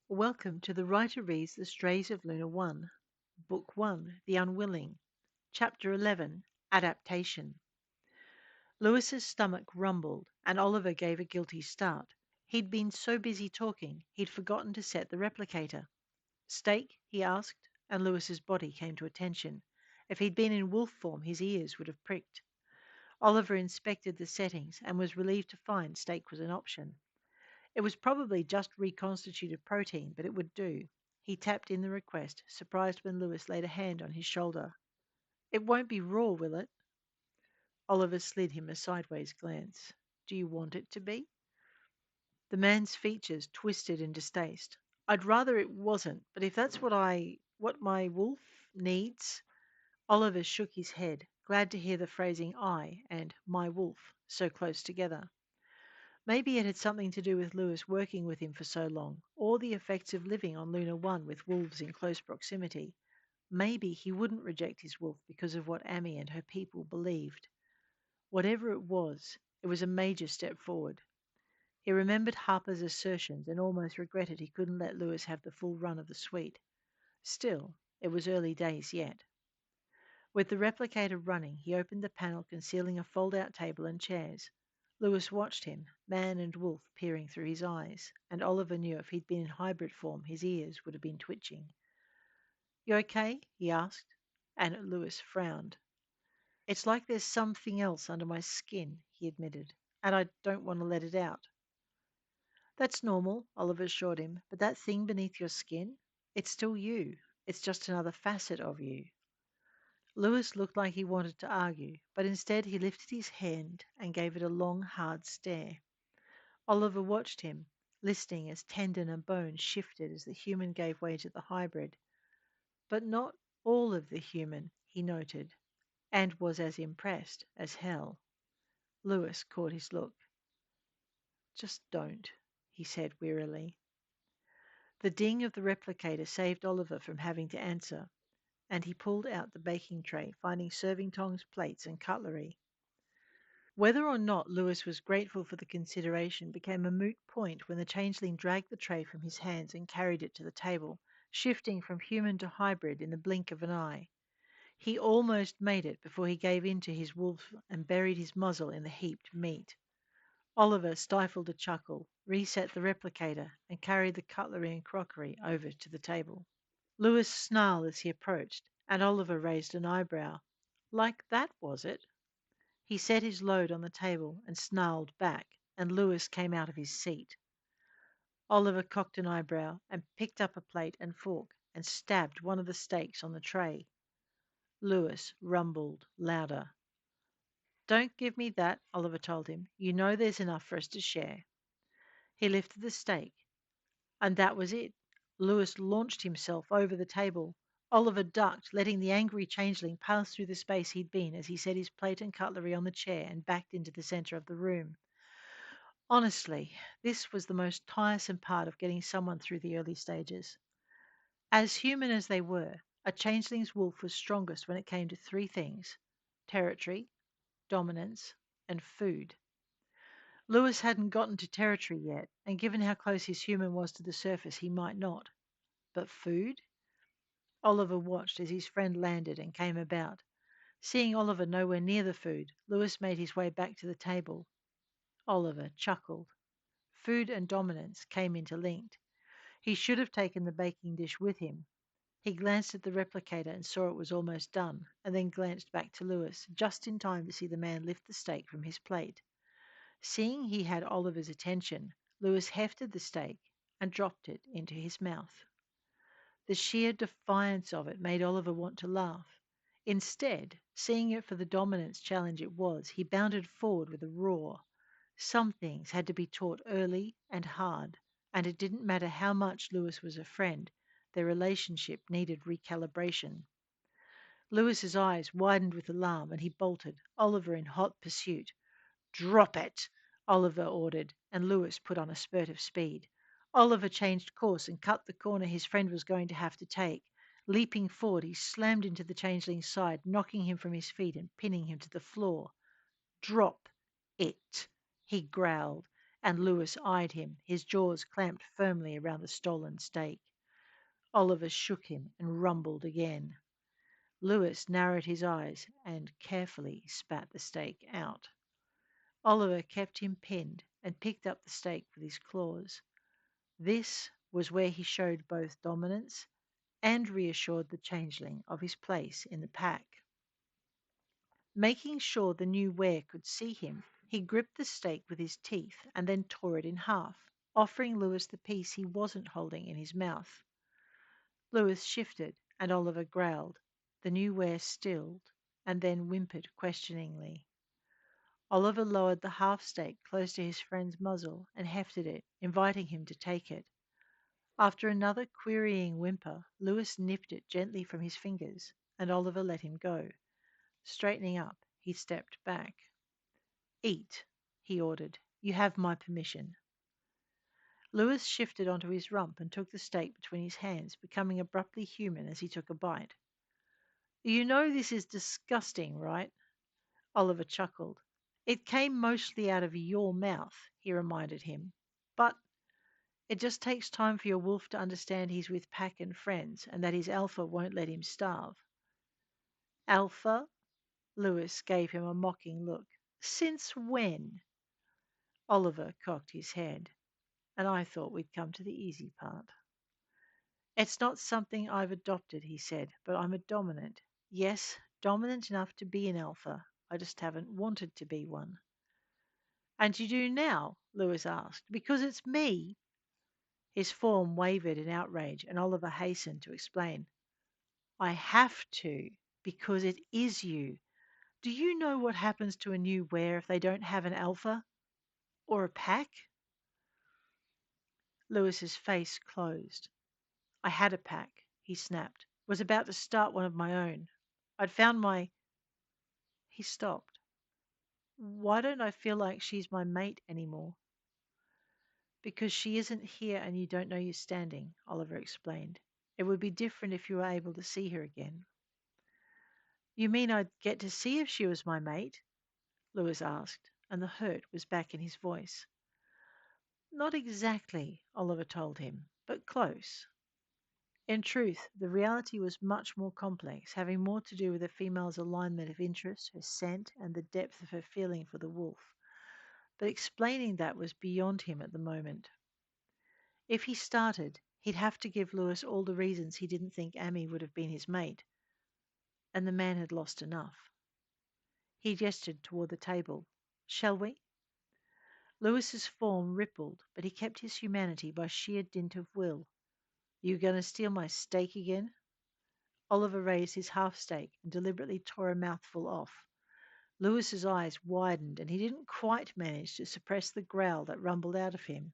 Welcome to the writer reads The Strays of Lunar One, Book 1, The Unwilling, Chapter 11, Adaptation. Lewis's stomach rumbled, and Oliver gave a guilty start. He'd been so busy talking, he'd forgotten to set the replicator. Steak? He asked, and Lewis's body came to attention. If he'd been in wolf form, his ears would have pricked. Oliver inspected the settings and was relieved to find steak was an option. It was probably just reconstituted protein, but it would do. He tapped in the request, surprised when Lewis laid a hand on his shoulder. It won't be raw, will it? Oliver slid him a sideways glance. Do you want it to be? The man's features twisted in distaste. I'd rather it wasn't, but if that's what my wolf needs. Oliver shook his head, glad to hear the phrasing I and my wolf so close together. Maybe it had something to do with Lewis working with him for so long, or the effects of living on Lunar One with wolves in close proximity. Maybe he wouldn't reject his wolf because of what Amy and her people believed. Whatever it was a major step forward. He remembered Harper's assertions and almost regretted he couldn't let Lewis have the full run of the suite. Still, it was early days yet. With the replicator running, he opened the panel concealing a fold-out table and chairs. Lewis watched him, man and wolf, peering through his eyes, and Oliver knew if he'd been in hybrid form, his ears would have been twitching. You okay? He asked, and Lewis frowned. It's like there's something else under my skin, he admitted, and I don't want to let it out. That's normal, Oliver assured him, but that thing beneath your skin, it's still you. It's just another facet of you. Lewis looked like he wanted to argue, but instead he lifted his hand and gave it a long, hard stare. Oliver watched him, listening as tendon and bone shifted as the human gave way to the hybrid. But not all of the human, he noted, and was as impressed as hell. Lewis caught his look. Just don't, he said wearily. The ding of the replicator saved Oliver from having to answer, and he pulled out the baking tray, finding serving tongs, plates, and cutlery. Whether or not Lewis was grateful for the consideration became a moot point when the changeling dragged the tray from his hands and carried it to the table, shifting from human to hybrid in the blink of an eye. He almost made it before he gave in to his wolf and buried his muzzle in the heaped meat. Oliver stifled a chuckle, reset the replicator, and carried the cutlery and crockery over to the table. Lewis snarled as he approached, and Oliver raised an eyebrow. Like that, was it? He set his load on the table and snarled back, and Lewis came out of his seat. Oliver cocked an eyebrow and picked up a plate and fork and stabbed one of the steaks on the tray. Lewis rumbled louder. Don't give me that, Oliver told him. You know there's enough for us to share. He lifted the steak, and that was it. Lewis launched himself over the table. Oliver ducked, letting the angry changeling pass through the space he'd been as he set his plate and cutlery on the chair and backed into the center of the room. Honestly, this was the most tiresome part of getting someone through the early stages. As human as they were, a changeling's wolf was strongest when it came to three things: territory, dominance, and food. Lewis hadn't gotten to territory yet, and given how close his human was to the surface, he might not. But food? Oliver watched as his friend landed and came about. Seeing Oliver nowhere near the food, Lewis made his way back to the table. Oliver chuckled. Food and dominance came interlinked. He should have taken the baking dish with him. He glanced at the replicator and saw it was almost done, and then glanced back to Lewis, just in time to see the man lift the steak from his plate. Seeing he had Oliver's attention, Lewis hefted the steak and dropped it into his mouth. The sheer defiance of it made Oliver want to laugh. Instead, seeing it for the dominance challenge it was, he bounded forward with a roar. Some things had to be taught early and hard, and it didn't matter how much Lewis was a friend, their relationship needed recalibration. Lewis's eyes widened with alarm and he bolted, Oliver in hot pursuit. Drop it, Oliver ordered, and Lewis put on a spurt of speed. Oliver changed course and cut the corner his friend was going to have to take. Leaping forward, he slammed into the changeling's side, knocking him from his feet and pinning him to the floor. Drop it, he growled, and Lewis eyed him, his jaws clamped firmly around the stolen steak. Oliver shook him and rumbled again. Lewis narrowed his eyes and carefully spat the steak out. Oliver kept him pinned and picked up the steak with his claws. This was where he showed both dominance and reassured the changeling of his place in the pack. Making sure the new were could see him, he gripped the steak with his teeth and then tore it in half, offering Lewis the piece he wasn't holding in his mouth. Lewis shifted, and Oliver growled. The new were stilled, and then whimpered questioningly. Oliver lowered the half steak close to his friend's muzzle and hefted it, inviting him to take it. After another querying whimper, Lewis nipped it gently from his fingers, and Oliver let him go. Straightening up, he stepped back. Eat, he ordered. You have my permission. Lewis shifted onto his rump and took the steak between his hands, becoming abruptly human as he took a bite. You know this is disgusting, right? Oliver chuckled. It came mostly out of your mouth, he reminded him. But it just takes time for your wolf to understand he's with pack and friends and that his alpha won't let him starve. Alpha? Lewis gave him a mocking look. Since when? Oliver cocked his head, and I thought we'd come to the easy part. It's not something I've adopted, he said, but I'm a dominant. Yes, dominant enough to be an alpha. I just haven't wanted to be one. And you do now? Lewis asked. Because it's me. His form wavered in outrage, and Oliver hastened to explain. I have to, because it is you. Do you know what happens to a new were if they don't have an alpha? Or a pack? Lewis's face closed. I had a pack, he snapped. Was about to start one of my own. I'd found my. He stopped. Why don't I feel like she's my mate anymore? Because she isn't here and you don't know you're standing, Oliver explained. It would be different if you were able to see her again. You mean I'd get to see if she was my mate? Lewis asked, and the hurt was back in his voice. Not exactly, Oliver told him, but close. In truth, the reality was much more complex, having more to do with the female's alignment of interest, her scent, and the depth of her feeling for the wolf. But explaining that was beyond him at the moment. If he started, he'd have to give Lewis all the reasons he didn't think Amy would have been his mate, and the man had lost enough. He gestured toward the table. Shall we? Lewis's form rippled, but he kept his humanity by sheer dint of will. You going to steal my steak again? Oliver raised his half steak and deliberately tore a mouthful off. Lewis's eyes widened, and he didn't quite manage to suppress the growl that rumbled out of him.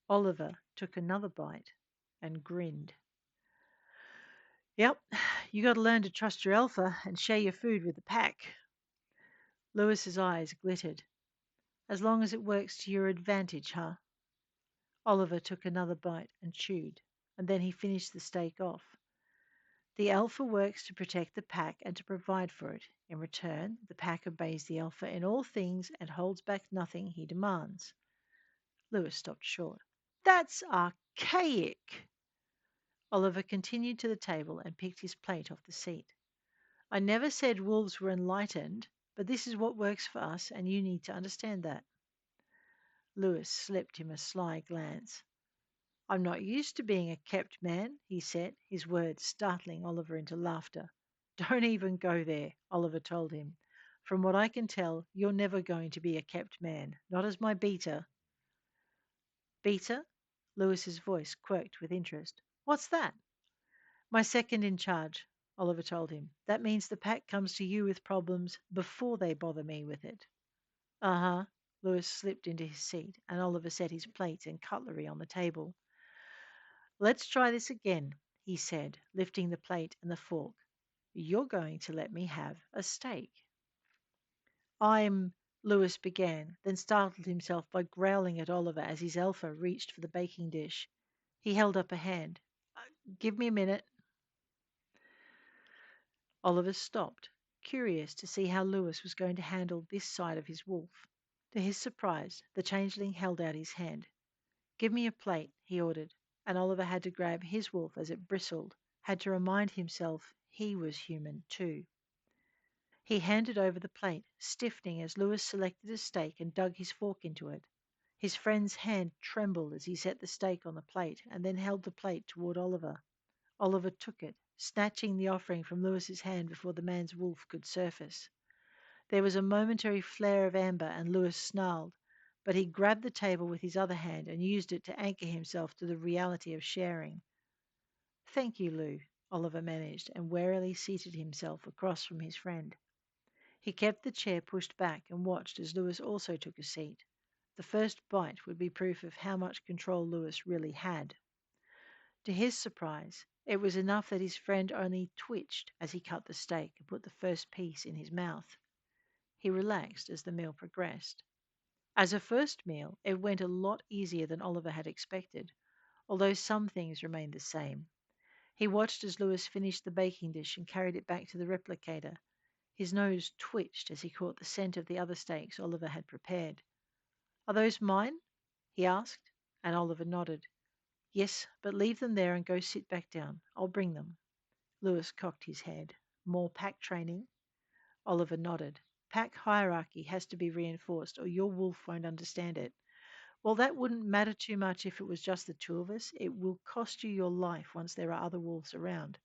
Oliver took another bite and grinned. Yep, you got to learn to trust your alpha and share your food with the pack. Lewis's eyes glittered. As long as it works to your advantage, huh? Oliver took another bite and chewed, and then he finished the steak off. The alpha works to protect the pack and to provide for it. In return, the pack obeys the alpha in all things and holds back nothing he demands. Lewis stopped short. That's archaic. Oliver continued to the table and picked his plate off the seat. I never said wolves were enlightened, but this is what works for us, and you need to understand that. Lewis slipped him a sly glance. I'm not used to being a kept man, he said, his words startling Oliver into laughter. Don't even go there, Oliver told him. From what I can tell, you're never going to be a kept man, not as my beater. Beater? Lewis's voice quirked with interest. What's that? My second in charge, Oliver told him. That means the pack comes to you with problems before they bother me with it. Uh-huh. Lewis slipped into his seat, and Oliver set his plate and cutlery on the table. Let's try this again, he said, lifting the plate and the fork. You're going to let me have a steak. I'm, Lewis began, then startled himself by growling at Oliver as his alpha reached for the baking dish. He held up a hand. Give me a minute. Oliver stopped, curious to see how Lewis was going to handle this side of his wolf. To his surprise, the changeling held out his hand. "Give me a plate," he ordered, and Oliver had to grab his wolf as it bristled, had to remind himself he was human too. He handed over the plate, stiffening as Lewis selected a steak and dug his fork into it. His friend's hand trembled as he set the steak on the plate and then held the plate toward Oliver. Oliver took it, snatching the offering from Lewis's hand before the man's wolf could surface. There was a momentary flare of amber and Lewis snarled, but he grabbed the table with his other hand and used it to anchor himself to the reality of sharing. "Thank you, Lou," Oliver managed, and warily seated himself across from his friend. He kept the chair pushed back and watched as Lewis also took a seat. The first bite would be proof of how much control Lewis really had. To his surprise, it was enough that his friend only twitched as he cut the steak and put the first piece in his mouth. He relaxed as the meal progressed. As a first meal, it went a lot easier than Oliver had expected, although some things remained the same. He watched as Lewis finished the baking dish and carried it back to the replicator. His nose twitched as he caught the scent of the other steaks Oliver had prepared. "Are those mine?" he asked, and Oliver nodded. "Yes, but leave them there and go sit back down. I'll bring them." Lewis cocked his head. "More pack training?" Oliver nodded. "Pack hierarchy has to be reinforced, or your wolf won't understand it." "Well, that wouldn't matter too much if it was just the two of us. It will cost you your life once there are other wolves around."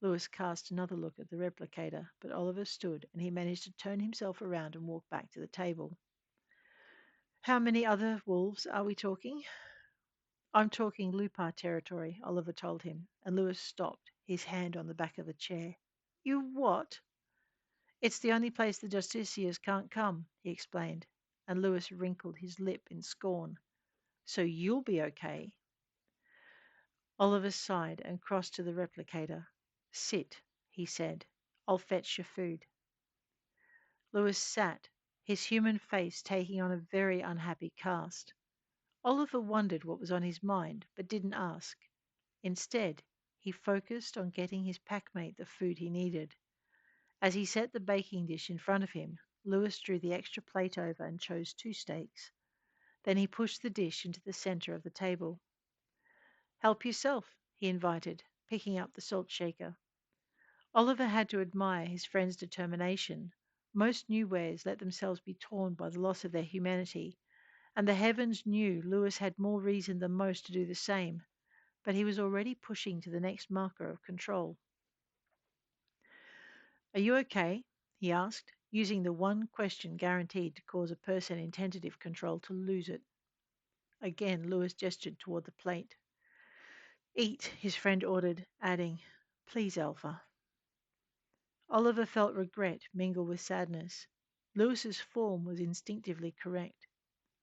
Lewis cast another look at the replicator, but Oliver stood and he managed to turn himself around and walk back to the table. "How many other wolves are we talking?" "I'm talking lupar territory," Oliver told him, and Lewis stopped, his hand on the back of the chair. "You what?" "It's the only place the Justiciars can't come," he explained, and Lewis wrinkled his lip in scorn. "So you'll be okay." Oliver sighed and crossed to the replicator. "Sit," he said. "I'll fetch your food." Lewis sat, his human face taking on a very unhappy cast. Oliver wondered what was on his mind, but didn't ask. Instead, he focused on getting his packmate the food he needed. As he set the baking dish in front of him, Lewis drew the extra plate over and chose two steaks. Then he pushed the dish into the center of the table. "Help yourself," he invited, picking up the salt shaker. Oliver had to admire his friend's determination. Most new wares let themselves be torn by the loss of their humanity, and the heavens knew Lewis had more reason than most to do the same, but he was already pushing to the next marker of control. "Are you okay?" he asked, using the one question guaranteed to cause a person in tentative control to lose it. Again, Lewis gestured toward the plate. "Eat," his friend ordered, adding, "Please, Alpha." Oliver felt regret mingle with sadness. Lewis's form was instinctively correct.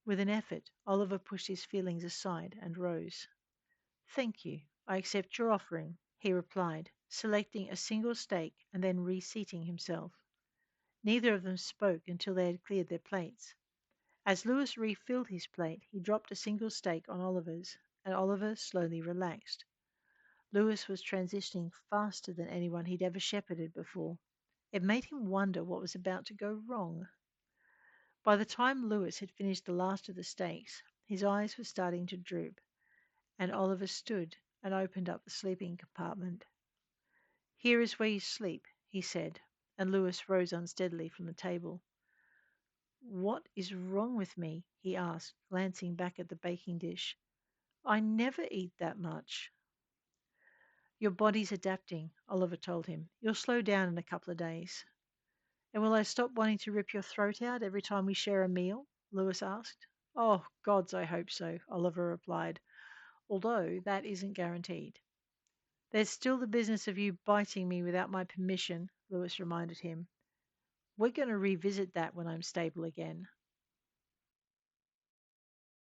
With an effort, Oliver pushed his feelings aside and rose. "Thank you. I accept your offering," he replied, selecting a single steak and then reseating himself. Neither of them spoke until they had cleared their plates. As Lewis refilled his plate, he dropped a single steak on Oliver's, and Oliver slowly relaxed. Lewis was transitioning faster than anyone he'd ever shepherded before. It made him wonder what was about to go wrong. By the time Lewis had finished the last of the steaks, his eyes were starting to droop, and Oliver stood and opened up the sleeping compartment. "Here is where you sleep," he said, and Lewis rose unsteadily from the table. "What is wrong with me?" he asked, glancing back at the baking dish. "I never eat that much." "Your body's adapting," Oliver told him. "You'll slow down in a couple of days." "And will I stop wanting to rip your throat out every time we share a meal?" Lewis asked. "Oh, gods, I hope so," Oliver replied, "although that isn't guaranteed." "There's still the business of you biting me without my permission," Lewis reminded him. "We're going to revisit that when I'm stable again."